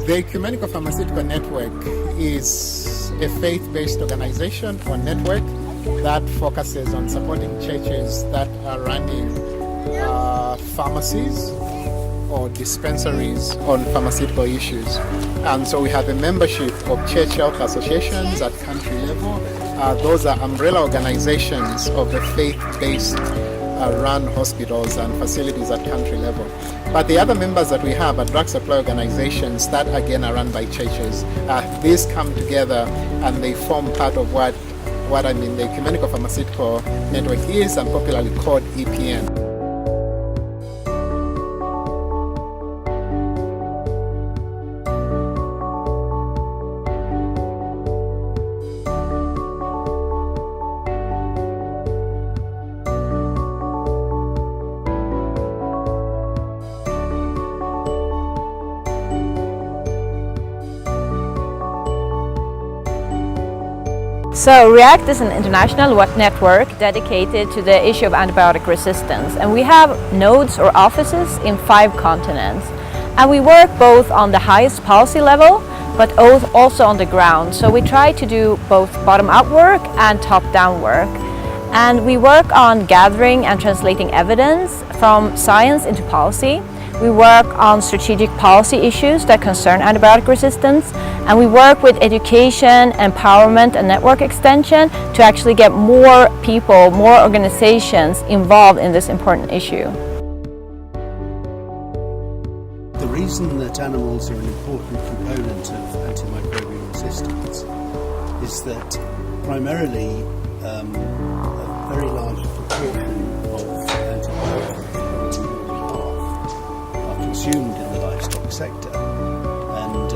The Ecumenical Pharmaceutical Network is a faith-based organization or network that focuses on supporting churches that are running pharmacies or dispensaries on pharmaceutical issues. And so we have a membership of church health associations at country level. Those are umbrella organizations of the faith-based run hospitals and facilities at country level. But the other members that we have are drug supply organizations that again are run by churches. These come together and they form part of what the Ecumenical Pharmaceutical Network is, and popularly called EPN. So REACT is an international network dedicated to the issue of antibiotic resistance, and we have nodes or offices in 5 continents. And we work both on the highest policy level but also on the ground. So we try to do both bottom-up work and top-down work. And we work on gathering and translating evidence from science into policy. We work on strategic policy issues that concern antibiotic resistance, and we work with education, empowerment and network extension to actually get more people, more organizations involved in this important issue. The reason that animals are an important component of antimicrobial resistance is that primarily a very large proportion of antibiotics are consumed in the livestock sector, and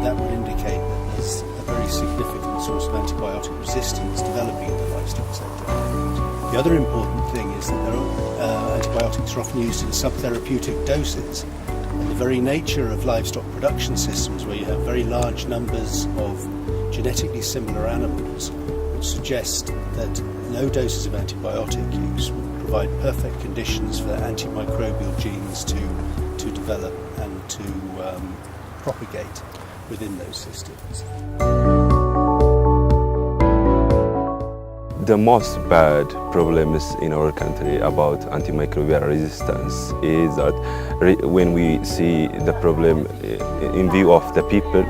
that would indicate that there's a very significant source of antibiotic resistance developing in the livestock sector. The other important thing is that antibiotics are often used in subtherapeutic doses, and the very nature of livestock production systems, where you have very large numbers of genetically similar animals, would suggest that low doses of antibiotic use would provide perfect conditions for antimicrobial genes to develop and to propagate within those systems. The most bad problems in our country about antimicrobial resistance is that when we see the problem in view of the people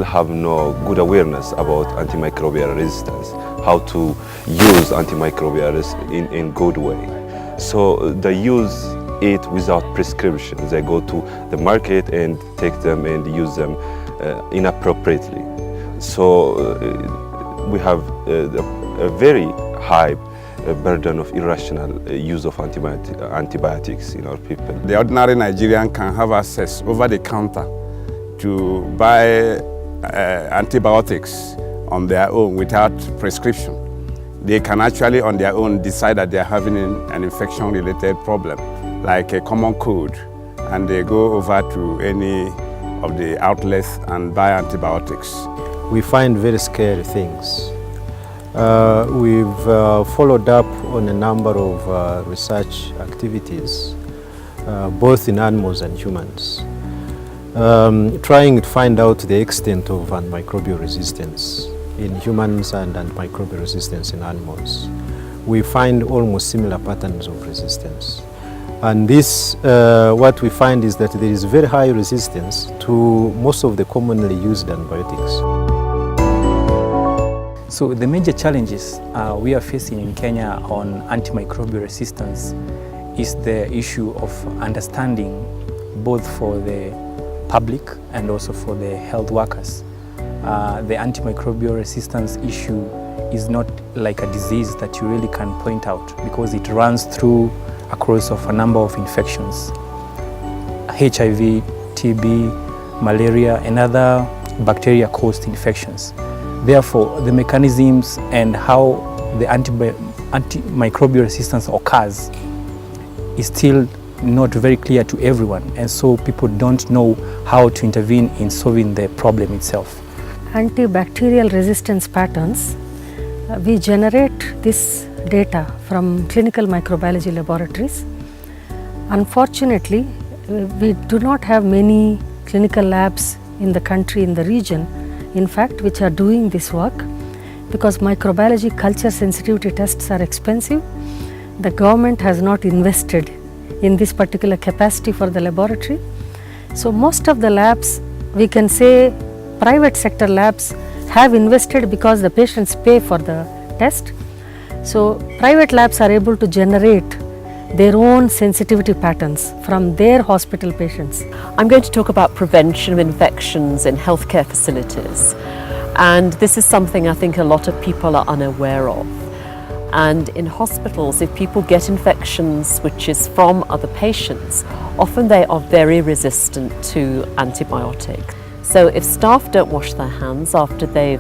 have no good awareness about antimicrobial resistance, how to use antimicrobial in good way. So they use it without prescription. They go to the market and take them and use them inappropriately. So we have a very high burden of irrational use of antibiotics in our people. The ordinary Nigerian can have access over the counter to buy antibiotics on their own without prescription. They can actually on their own decide that they are having an infection-related problem, like a common cold, and they go over to any of the outlets and buy antibiotics. We find very scary things. We've followed up on a number of research activities, both in animals and humans, trying to find out the extent of antimicrobial resistance in humans and antimicrobial resistance in animals. We find almost similar patterns of resistance. And this, what we find is that there is very high resistance to most of the commonly used antibiotics. So the major challenges we are facing in Kenya on antimicrobial resistance is the issue of understanding, both for the public and also for the health workers. The antimicrobial resistance issue is not like a disease that you really can point out, because it runs through across of a number of infections: HIV, TB, malaria, and other bacteria-caused infections. Therefore, the mechanisms and how the antimicrobial resistance occurs is still not very clear to everyone, and so people don't know how to intervene in solving the problem itself. Antibacterial resistance patterns, we generate this data from clinical microbiology laboratories. Unfortunately, We do not have many clinical labs in the country, in the region, in fact, which are doing this work, because microbiology culture sensitivity tests are expensive. The government has not invested in this particular capacity for the laboratory. So most of the labs, we can say private sector labs, have invested because the patients pay for the test. So private labs are able to generate their own sensitivity patterns from their hospital patients. I'm going to talk about prevention of infections in healthcare facilities. And this is something I think a lot of people are unaware of. And in hospitals, if people get infections which is from other patients, often they are very resistant to antibiotics. So if staff don't wash their hands after they've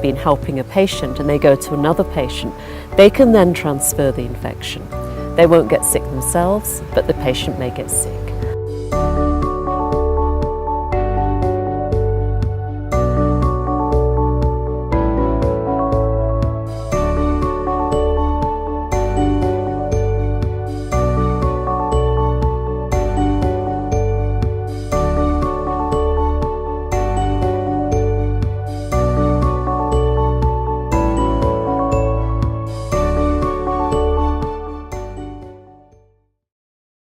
been helping a patient and they go to another patient, they can then transfer the infection. They won't get sick themselves, but the patient may get sick.